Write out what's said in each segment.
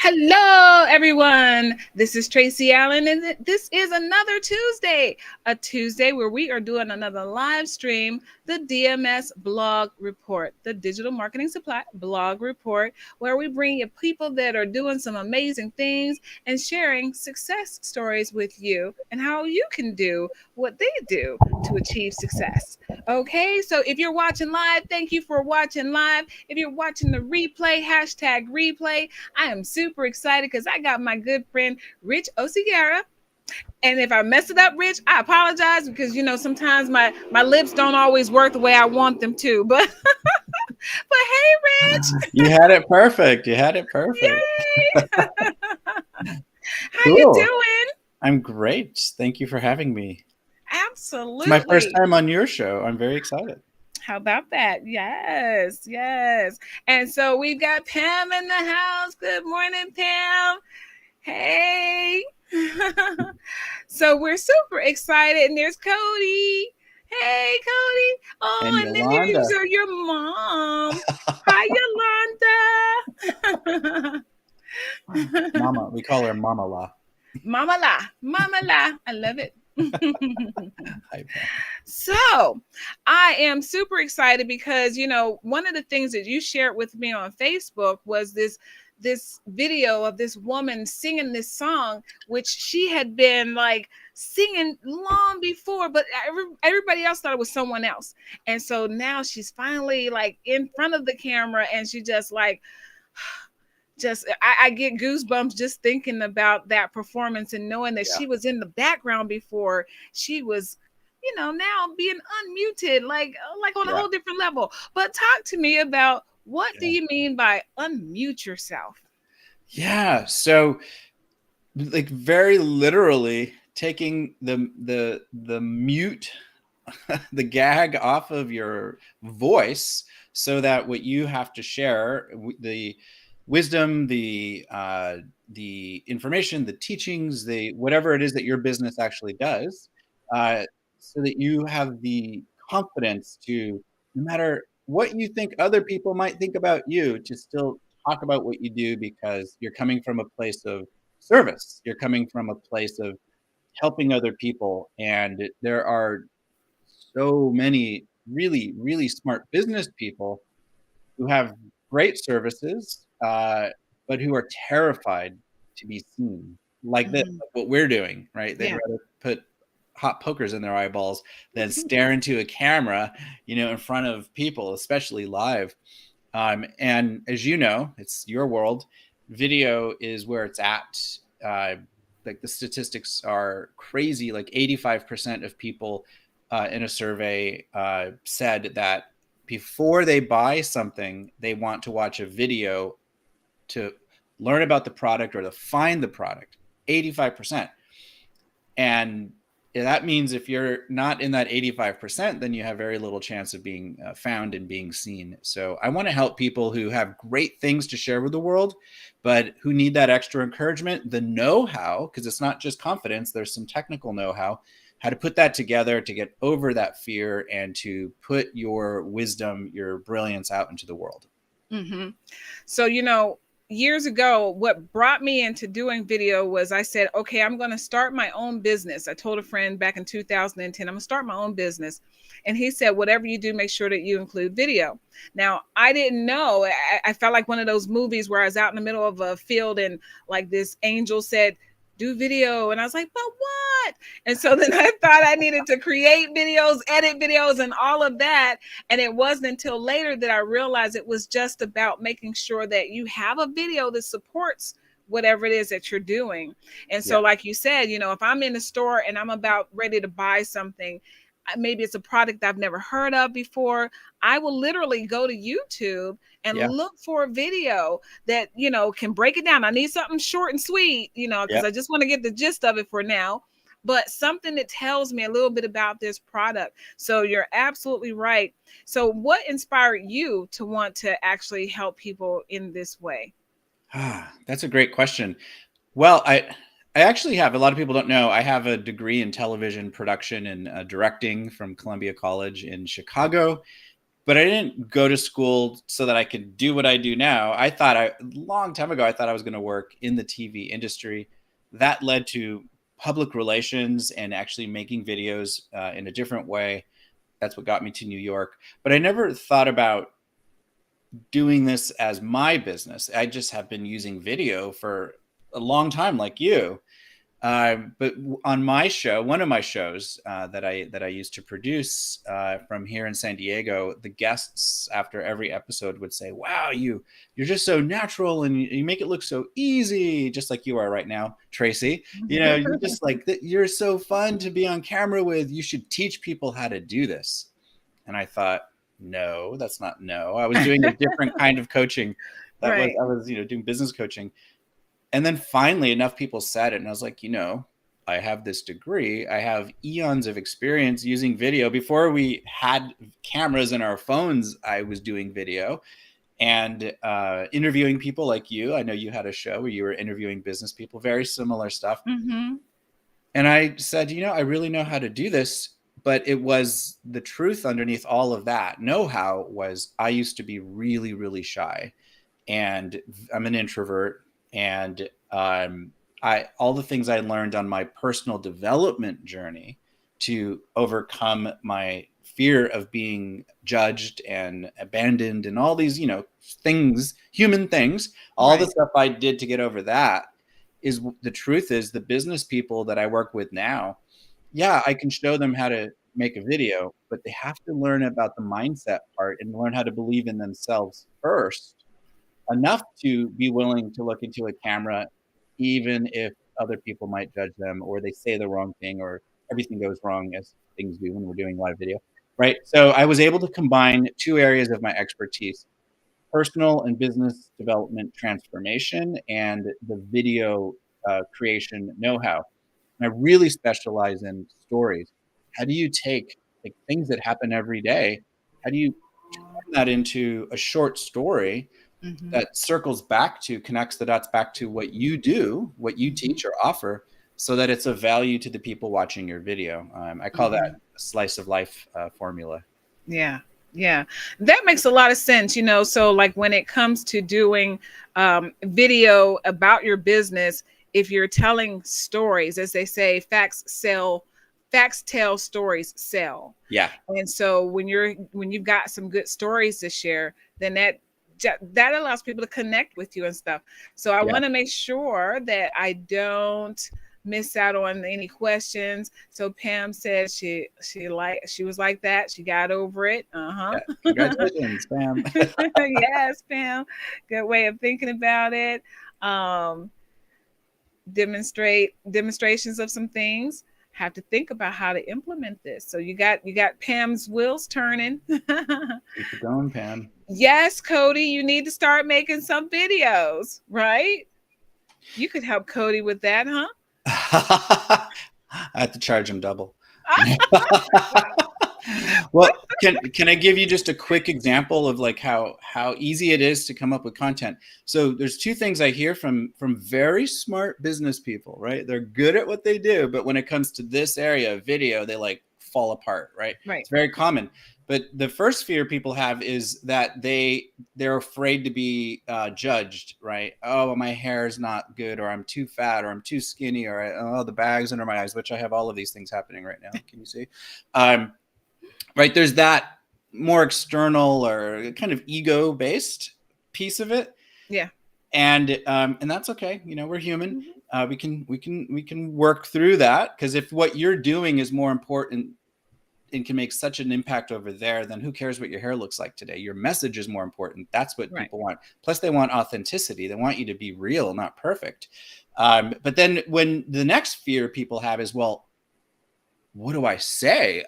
Hello, everyone. This is Tracy Allen, and this is another Tuesday, a Tuesday where we are doing another live stream, the DMS Blog Report, the Digital Marketing Supply Blog Report, where we bring you people that are doing some amazing things and sharing success stories with you and how you can do what they do to achieve success. Okay, so if you're watching live, thank you for watching live. If you're watching the replay, hashtag replay. I am super excited because I got my good friend Rich Oceguera. And if I mess it up, Rich, I apologize because sometimes my lips don't always work the way I want them to. But hey, Rich, You had it perfect. You had it perfect. yay! How you Cool. doing? I'm great. Thank you for having me. It's my first Absolutely. time on your show. I'm very excited. How about that? Yes, yes. And so we've got Pam in the house. Good morning, Pam. Hey. So we're super excited. And there's Cody. Hey, Cody. And Oh, and then Yolanda. here's your mom. Hi, Yolanda. Mama. We call her Mama La. Mama La. Mama La. I love it. Hi, Pam. So I am super excited because one of the things that you shared with me on Facebook was this video of this woman singing this song, which she had been like singing long before, but everybody else thought it was someone else. And so now she's finally like in front of the camera, and she just like I get goosebumps just thinking about that performance and knowing that Yeah. she was in the background before she was now being unmuted, like on a Yeah. whole different level. But talk to me about, what do Yeah. you mean by unmute yourself? Yeah. So, like, very literally taking the mute, the gag off of your voice, so that what you have to share, the wisdom, the information, the teachings, the whatever it is that your business actually does, uh, so that you have the confidence to, no matter what you think other people might think about you, to still talk about what you do, because you're coming from a place of service. You're coming from a place of helping other people, and there are so many really, really smart business people who have great services, but who are terrified to be seen, like this, Mhm. like what we're doing, right? They'd Yeah. rather put hot pokers in their eyeballs than stare into a camera, in front of people, especially live. And as you know, it's your world. Video is where it's at. Like, the statistics are crazy. Like 85% of people in a survey said that before they buy something, they want to watch a video to learn about the product or to find the product. 85%. And that means if you're not in that 85%, then you have very little chance of being found and being seen. So I want to help people who have great things to share with the world, but who need that extra encouragement, the know-how, because it's not just confidence, there's some technical know-how, how to put that together to get over that fear and to put your wisdom, your brilliance out into the world. Mm-hmm. So, years ago, what brought me into doing video was I said, okay, I'm going to start my own business. I told a friend back in 2010, I'm going to start my own business. And he said, whatever you do, make sure that you include video. Now, I didn't know. I felt like one of those movies where I was out in the middle of a field and like this angel said, do video. And I was like, but what? And so then I thought I needed to create videos, edit videos, and all of that. And it wasn't until later that I realized it was just about making sure that you have a video that supports whatever it is that you're doing. And Yeah. so, like you said, if I'm in the store and I'm about ready to buy something, maybe it's a product I've never heard of before, I will literally go to YouTube and Yeah. look for a video that, can break it down. I need something short and sweet, because Yeah. I just want to get the gist of it for now, but something that tells me a little bit about this product. So you're absolutely right. So what inspired you to want to actually help people in this way? That's a great question. Well, I actually have, a lot of people don't know, I have a degree in television production and directing from Columbia College in Chicago. but I didn't go to school so that I could do what I do now. Long time ago, I thought I was going to work in the TV industry. That led to public relations and actually making videos in a different way. That's what got me to New York. But I never thought about doing this as my business. I just have been using video for a long time, like you. But on my show, one of my shows that I used to produce from here in San Diego, the guests after every episode would say, "Wow, you're just so natural, and you make it look so easy, just like you are right now, Tracy. You just like that. You're so fun to be on camera with. You should teach people how to do this." And I thought, no, that's not no. I was doing a different kind of coaching. Right. I was doing business coaching. And then finally enough people said it, and I was like, I have this degree. I have eons of experience using video. Before we had cameras in our phones, I was doing video and interviewing people like you. I know you had a show where you were interviewing business people, very similar stuff. Mm-hmm. And I said, I really know how to do this. But it was the truth underneath all of that know-how was I used to be really, really shy. And I'm an introvert. And all the things I learned on my personal development journey to overcome my fear of being judged and abandoned and all these, things, human things, all the stuff I did to get over that is the truth is the business people that I work with now. Yeah, I can show them how to make a video, but they have to learn about the mindset part and learn how to believe in themselves first enough to be willing to look into a camera, even if other people might judge them or they say the wrong thing or everything goes wrong as things do when we're doing live video, right? So I was able to combine two areas of my expertise, personal and business development transformation and the video creation know-how. And I really specialize in stories. How do you take like things that happen every day? How do you turn that into a short story that circles back to, connects the dots back to what you do, what you teach or offer, so that it's of value to the people watching your video? I call that a slice of life formula. Yeah. Yeah. That makes a lot of sense, So, like, when it comes to doing video about your business, if you're telling stories, as they say, facts tell, stories sell. Yeah. And so when you've got some good stories to share, then that allows people to connect with you and stuff. So I want to make sure that I don't miss out on any questions. So Pam said she was like that. She got over it. Yeah. Congratulations, Pam. Yes, Pam. Good way of thinking about it. Demonstrations of some things. Have to think about how to implement this. So you got Pam's wheels turning. Keep it going, Pam. Yes, Cody, you need to start making some videos, right? You could help Cody with that, huh? I have to charge him double. Well, can I give you just a quick example of like how easy it is to come up with content? So there's two things I hear from very smart business people, right? They're good at what they do, but when it comes to this area of video, they like fall apart, right? It's very common. But the first fear people have is that they're afraid to be judged, right? Oh, my hair is not good, or I'm too fat, or I'm too skinny, or the bags under my eyes, which I have all of these things happening right now. Can you see? Right, there's that more external or kind of ego-based piece of it. Yeah. And that's okay. We're human. We can work through that, because if what you're doing is more important and can make such an impact over there, then who cares what your hair looks like today? Your message is more important. That's what people want. Plus, they want authenticity. They want you to be real, not perfect. But then when the next fear people have is, well, what do I say?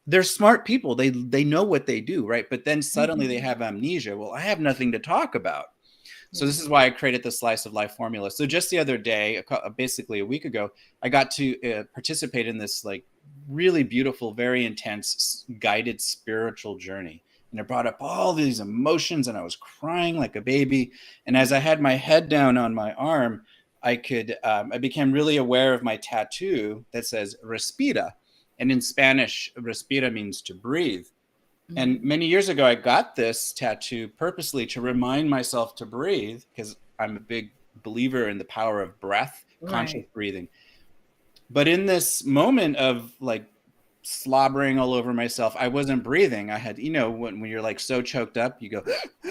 They're smart people. They know what they do, right? But then suddenly they have amnesia. Well, I have nothing to talk about. So this is why I created the slice of life formula. So just the other day, basically a week ago, I got to participate in this like really beautiful, very intense, guided spiritual journey. And it brought up all these emotions, and I was crying like a baby. And as I had my head down on my arm, I became really aware of my tattoo that says respira. And in Spanish, respira means to breathe. And Mhm. many years ago, I got this tattoo purposely to remind myself to breathe, because I'm a big believer in the power of breath, conscious Right. breathing. But in this moment of like slobbering all over myself, I wasn't breathing. I had, when you're like so choked up, you go, you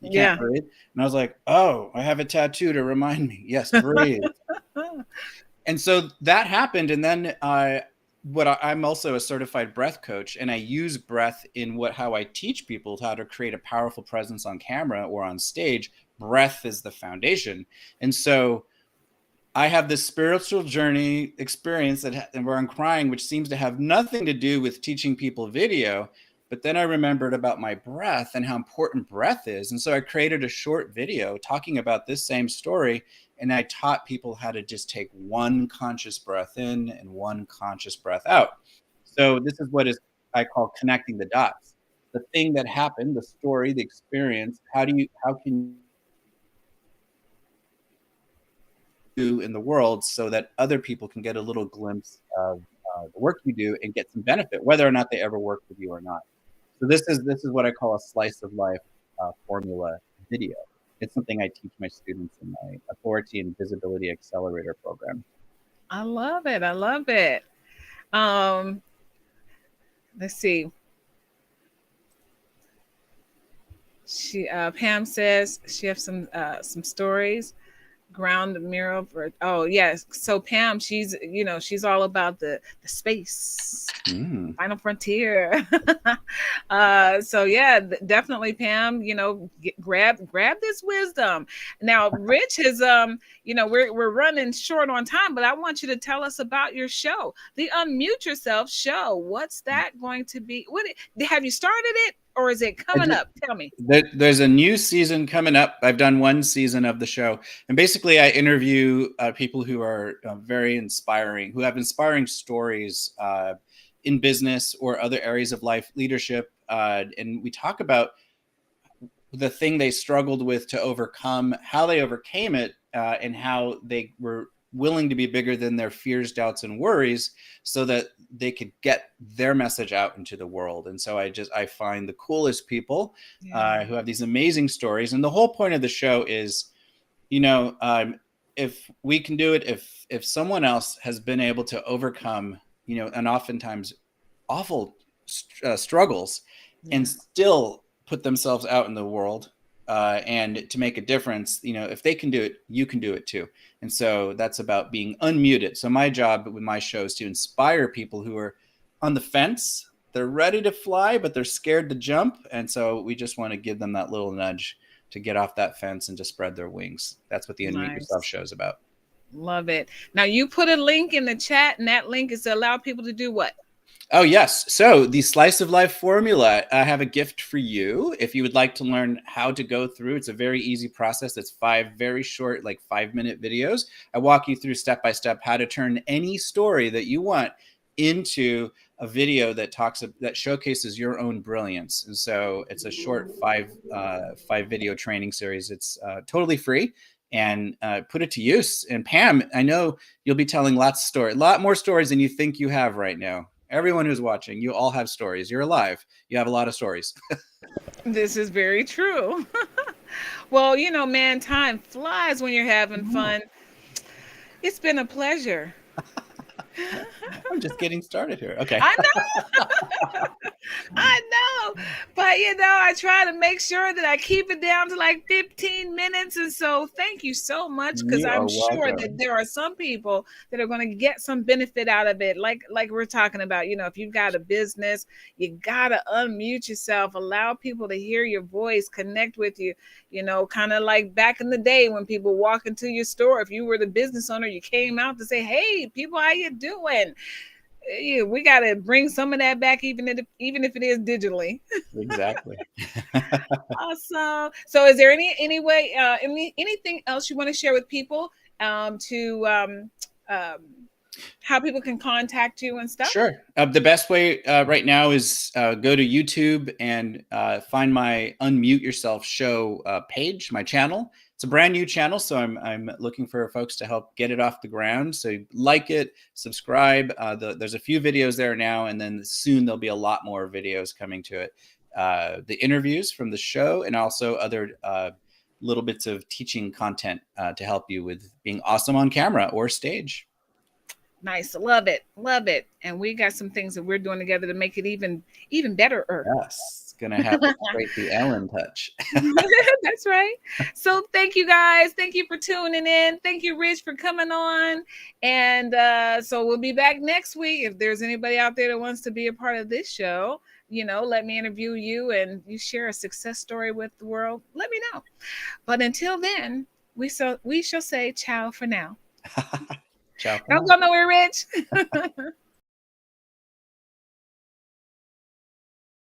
can't Yeah. breathe. And I was like, oh, I have a tattoo to remind me. Yes, breathe. And so that happened. And then I'm also a certified breath coach, and I use breath in how I teach people how to create a powerful presence on camera or on stage. Breath is the foundation. And so I have this spiritual journey experience and where I'm crying, which seems to have nothing to do with teaching people video. But then I remembered about my breath and how important breath is. And so I created a short video talking about this same story. And I taught people how to just take one conscious breath in and one conscious breath out. So this is what I call connecting the dots. The thing that happened, the story, the experience, how can do in the world so that other people can get a little glimpse of the work you do and get some benefit, whether or not they ever work with you or not. So this is what I call a slice of life formula video. It's something I teach my students in my Authority and Visibility Accelerator program. I love it. I love it. Um, let's see. She Pam says she has some stories. Ground mirror for, oh yes. So Pam, she's all about the space. Mm. Final frontier. So yeah, definitely, Pam. Grab this wisdom. Now, Rich is we're running short on time, but I want you to tell us about your show, the Unmute Yourself show. What's that going to be? Have you started it, or is it I coming did, up? Tell me. there's a new season coming up. I've done one season of the show, and basically I interview people who are very inspiring, who have inspiring stories in business or other areas of life, leadership, and we talk about the thing they struggled with to overcome, how they overcame it, and how they were willing to be bigger than their fears, doubts, and worries, so that they could get their message out into the world. And so I find the coolest people Yeah. who have these amazing stories. And the whole point of the show is, you know, if we can do it, if someone else has been able to overcome, and oftentimes awful struggles, and Yeah. still put themselves out in the world and to make a difference, if they can do it, you can do it too. And so that's about being unmuted. So my job with my show is to inspire people who are on the fence. They're ready to fly, but they're scared to jump. And so we just want to give them that little nudge to get off that fence and to spread their wings. That's what the Unmute Yourself Nice. show is about. Love it. Now you put a link in the chat, and that link is to allow people to do what? Oh, yes. So the Slice of Life formula, I have a gift for you. If you would like to learn how to go through, it's a very easy process. It's 5 very short, like 5-minute videos. I walk you through step by step how to turn any story that you want into a video that showcases your own brilliance. And so it's a short five video training series. It's totally free, and put it to use. And Pam, I know you'll be telling a lot more stories than you think you have right now. Everyone who's watching, you all have stories. You're alive. You have a lot of stories. This is very true. Well, man, time flies when you're having No, fun. It's been a pleasure. I'm just getting started here. Okay. I I know, but I try to make sure that I keep it down to like 15 minutes. And so, thank you so much, because You I'm are sure that welcome. there are some people that are going to get some benefit out of it. Like we're talking about, if you've got a business, you gotta unmute yourself, allow people to hear your voice, connect with you. Kind of like back in the day when people walk into your store. If you were the business owner, you came out to say, "Hey, people, how you doing?" Yeah, we got to bring some of that back, even if it is digitally. Exactly. Awesome. So, is there anything else you want to share with people, to um, how people can contact you and stuff? Sure. The best way right now is go to YouTube and find my Unmute Yourself show page, my channel. it's a brand new channel, so I'm looking for folks to help get it off the ground. So like it, subscribe. There's a few videos there now, and then soon there'll be a lot more videos coming to it. The interviews from the show, and also other little bits of teaching content to help you with being awesome on camera or stage. Nice. Love it. Love it. And we got some things that we're doing together to make it even better. Yes. It's going to have to create the Ellen touch. That's right. So thank you guys. Thank you for tuning in. Thank you, Rich, for coming on. And so we'll be back next week. If there's anybody out there that wants to be a part of this show, let me interview you and you share a success story with the world. Let me know. But until then, we shall say ciao for now. Ciao. Don't go nowhere, Rich.